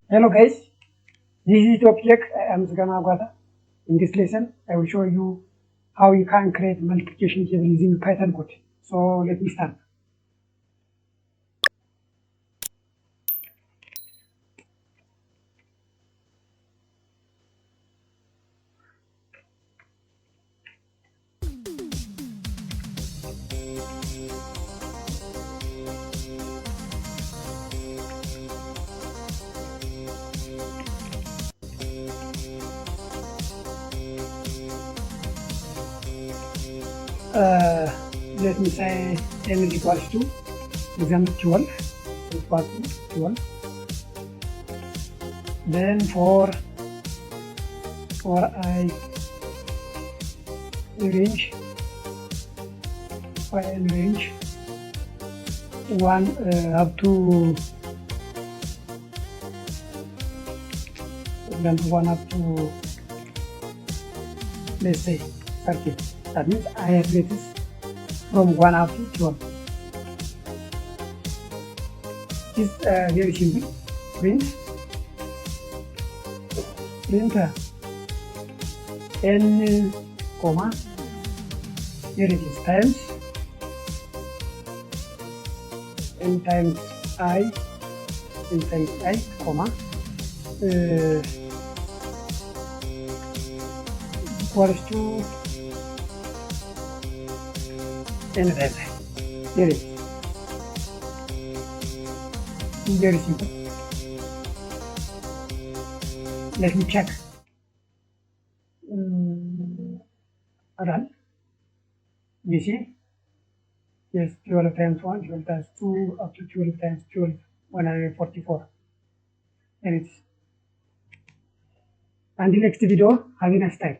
Hello guys, this is ethioptech. I am Agwata. In this lesson, I will show you how you can create multiplication table using Python code. So let me start. Let me say n is equals to example 12 equals to 12. Then for I range for n range 1 up to example 1 up to, let's say 13. That means I have rates from 1 up to 12. It's very simple. Print n comma, here it is, times n times I comma equals to n times I. Here it is. Very simple. Let me check. Run. You see? Yes, 12 times 1, 12 times 2, up to 12 times 12, 144. And it's. Until next video, have a nice time.